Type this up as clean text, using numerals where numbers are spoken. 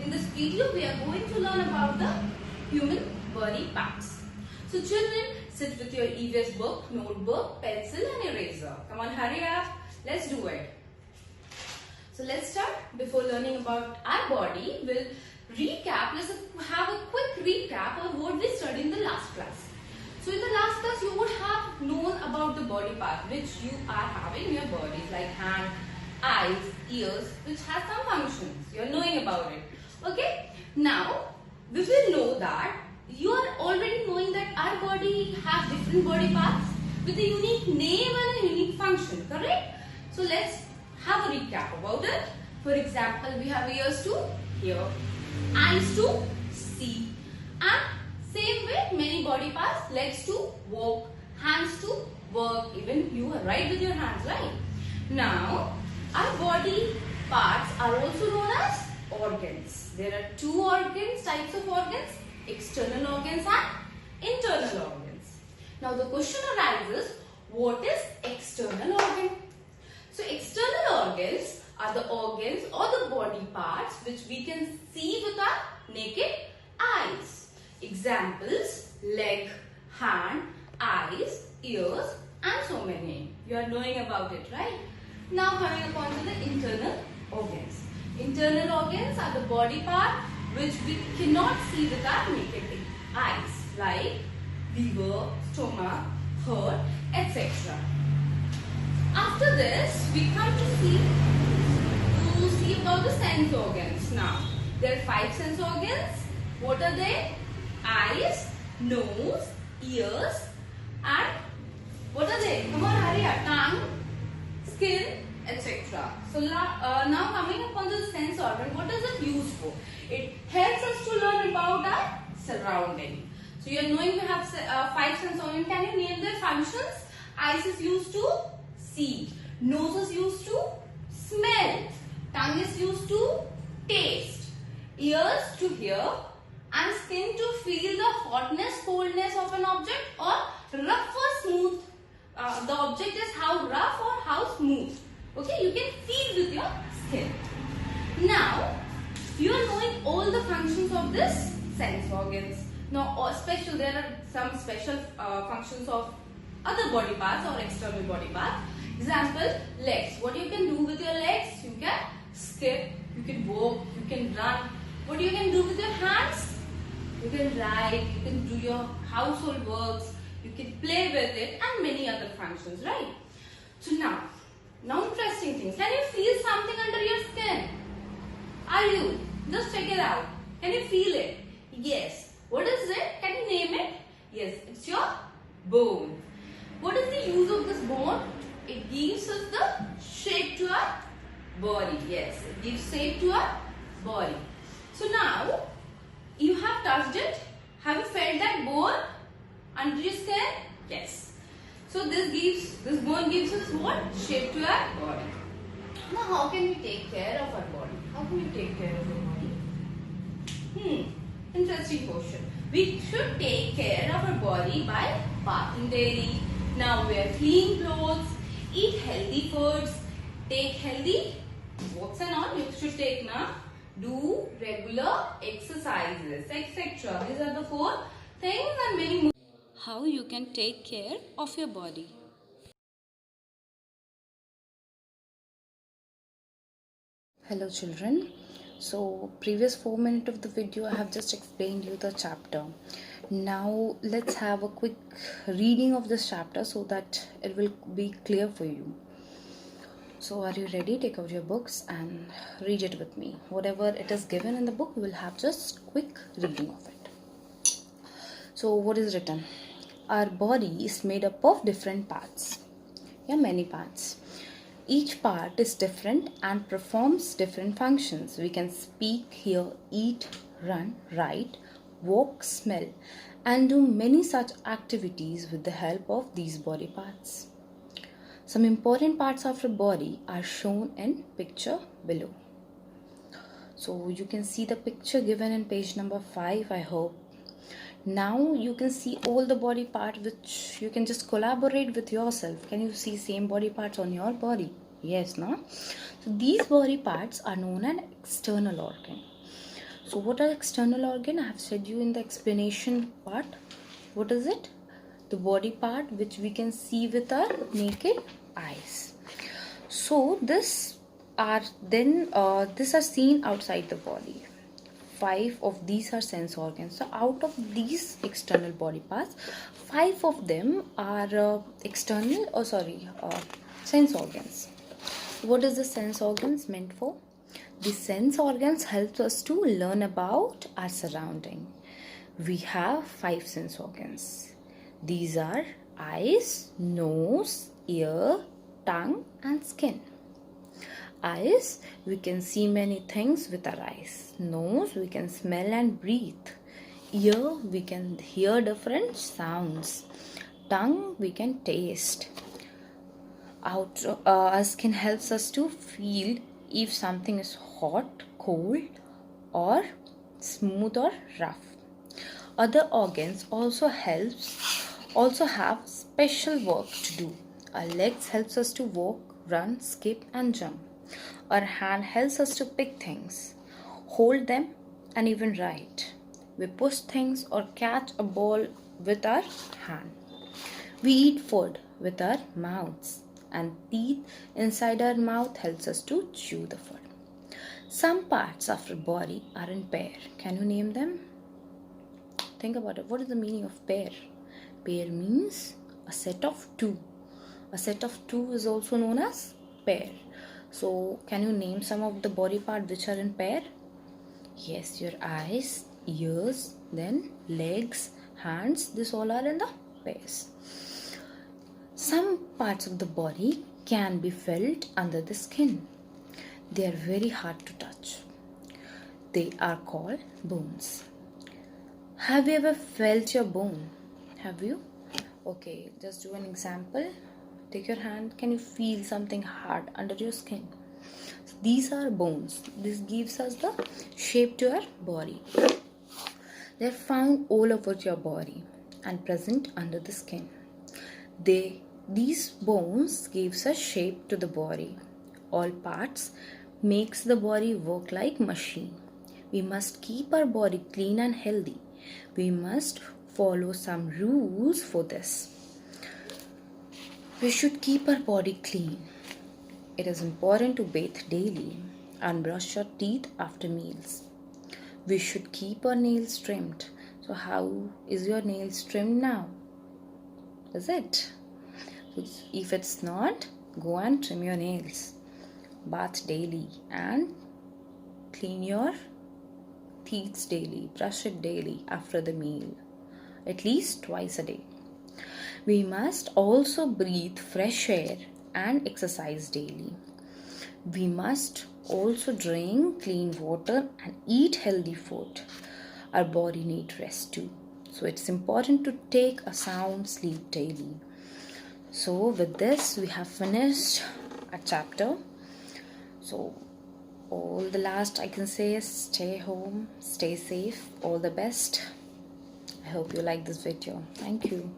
In this video, we are going to learn about the human body parts. So children, sit with your EVS book, notebook, pencil and eraser. Come on, hurry up. Let's do it. So let's start. Before learning about our body, we'll recap. Let's have a quick recap of what we studied in the last class. So in the last class, you would have known about the body part which you are having in your body, like hand, eyes, ears, which has some functions. You are knowing about it. Okay. Now we will know that you are already knowing that our body has different body parts with a unique name and a unique function. Correct? So let's have a recap about it. For example, we have ears to hear, eyes to see, and same way many body parts, legs to walk, hands to work. Even you write with your hands, right? Now our body parts are also known as organs. There are two types of organs, external organs and internal organs. Now the question arises, what is external organ? So external organs are the organs or the body parts which we can see with our naked eyes. Examples, leg, hand, eyes, ears and so many. You are knowing about it, right? Now coming upon to the internal organs. Internal organs are the body part which we cannot see with our naked eyes, like liver, stomach, heart, etc. After this, we come to see about the sense organs. Now, there are 5 sense organs. What are they? Eyes, nose, ears, and what are they? Come on, hurry up. Tongue, skin, etc. So now coming upon the sense organ, what is it used for? It helps us to learn about our surrounding. So you are knowing we have 5 sense organs. Can you name their functions? Eyes is used to see. Nose is used to smell. Tongue is used to taste. Ears to hear. And skin to feel the hotness, coldness of an object, or rough or smooth. The object is how rough or how smooth. Okay, you can feel with your skin. Now, you are knowing all the functions of this sense organs. Now, there are some special functions of other body parts or external body parts. Example, legs. What you can do with your legs? You can skip, you can walk, you can run. What you can do with your hands? You can write, you can do your household works, you can play with it and many other functions, right? So now interesting things. Can you feel something under your skin? Are you? Just check it out. Can you feel it? Yes. What is it? Can you name it? Yes, it's your bone. What is the use of this bone? It gives us the shape to our body. Yes, it gives shape to our body. So now, you have touched it. Have you felt that bone under your skin? Yes. So this bone gives us what? Shape to our body. Now how can we take care of our body? How can we take care of our body? Interesting question. We should take care of our body by bathing daily. Now wear clean clothes, eat healthy foods, take healthy walks and all. You should take now. Do regular exercises, etc. These are the 4 things and many more. How you can take care of your body. Hello children. So previous 4 minutes of the video I have just explained you the chapter. Now let's have a quick reading of this chapter so that it will be clear for you. So are you ready? Take out your books and read it with me. Whatever it is given in the book, we will have just quick reading of it. So what is written? Our body is made up of different parts. Many parts. Each part is different and performs different functions. We can speak, hear, eat, run, write, walk, smell, and do many such activities with the help of these body parts. Some important parts of our body are shown in picture below. So you can see the picture given in page number 5, I hope. Now you can see all the body parts which you can just collaborate with yourself. Can you see same body parts on your body? Yes, no? So these body parts are known as external organ. So what are external organ? I have said you in the explanation part. What is it? The body part which we can see with our naked eyes. So these are seen outside the body. 5 of these are sense organs. So out of these external body parts, 5 of them are sense organs. What is the sense organs meant for? The sense organs helps us to learn about our surrounding. We have 5 sense organs. These are eyes, nose, ear, tongue and skin. Eyes, we can see many things with our eyes. Nose, we can smell and breathe. Ear, we can hear different sounds. Tongue, we can taste. Our skin helps us to feel if something is hot, cold or smooth or rough. Other organs also have special work to do. Our legs helps us to walk, run, skip and jump. Our hand helps us to pick things, hold them and even write. We push things or catch a ball with our hand. We eat food with our mouths, and teeth inside our mouth helps us to chew the food. Some parts of our body are in pair. Can you name them? Think about it. What is the meaning of pair? Pair means a set of two. A set of two is also known as pair. So can you name some of the body parts which are in pair? Yes, your eyes, ears, then legs, hands, this all are in the pairs. Some parts of the body can be felt under the skin. They are very hard to touch. They are called bones. Have you ever felt your bone? Have you? Okay, just do an example. Take your hand. Can you feel something hard under your skin? So these are bones. This gives us the shape to our body. They are found all over your body and present under the skin. These bones gives a shape to the body. All parts makes the body work like machine. We must keep our body clean and healthy. We must follow some rules for this. We should keep our body clean. It is important to bathe daily and brush your teeth after meals. We should keep our nails trimmed. So how is your nails trimmed now? Is it? If it's not, go and trim your nails. Bath daily and clean your teeth daily. Brush it daily after the meal. At least twice a day. We must also breathe fresh air and exercise daily. We must also drink clean water and eat healthy food. Our body needs rest too. So it's important to take a sound sleep daily. So with this we have finished a chapter. So all the last I can say is stay home, stay safe, all the best. I hope you like this video. Thank you.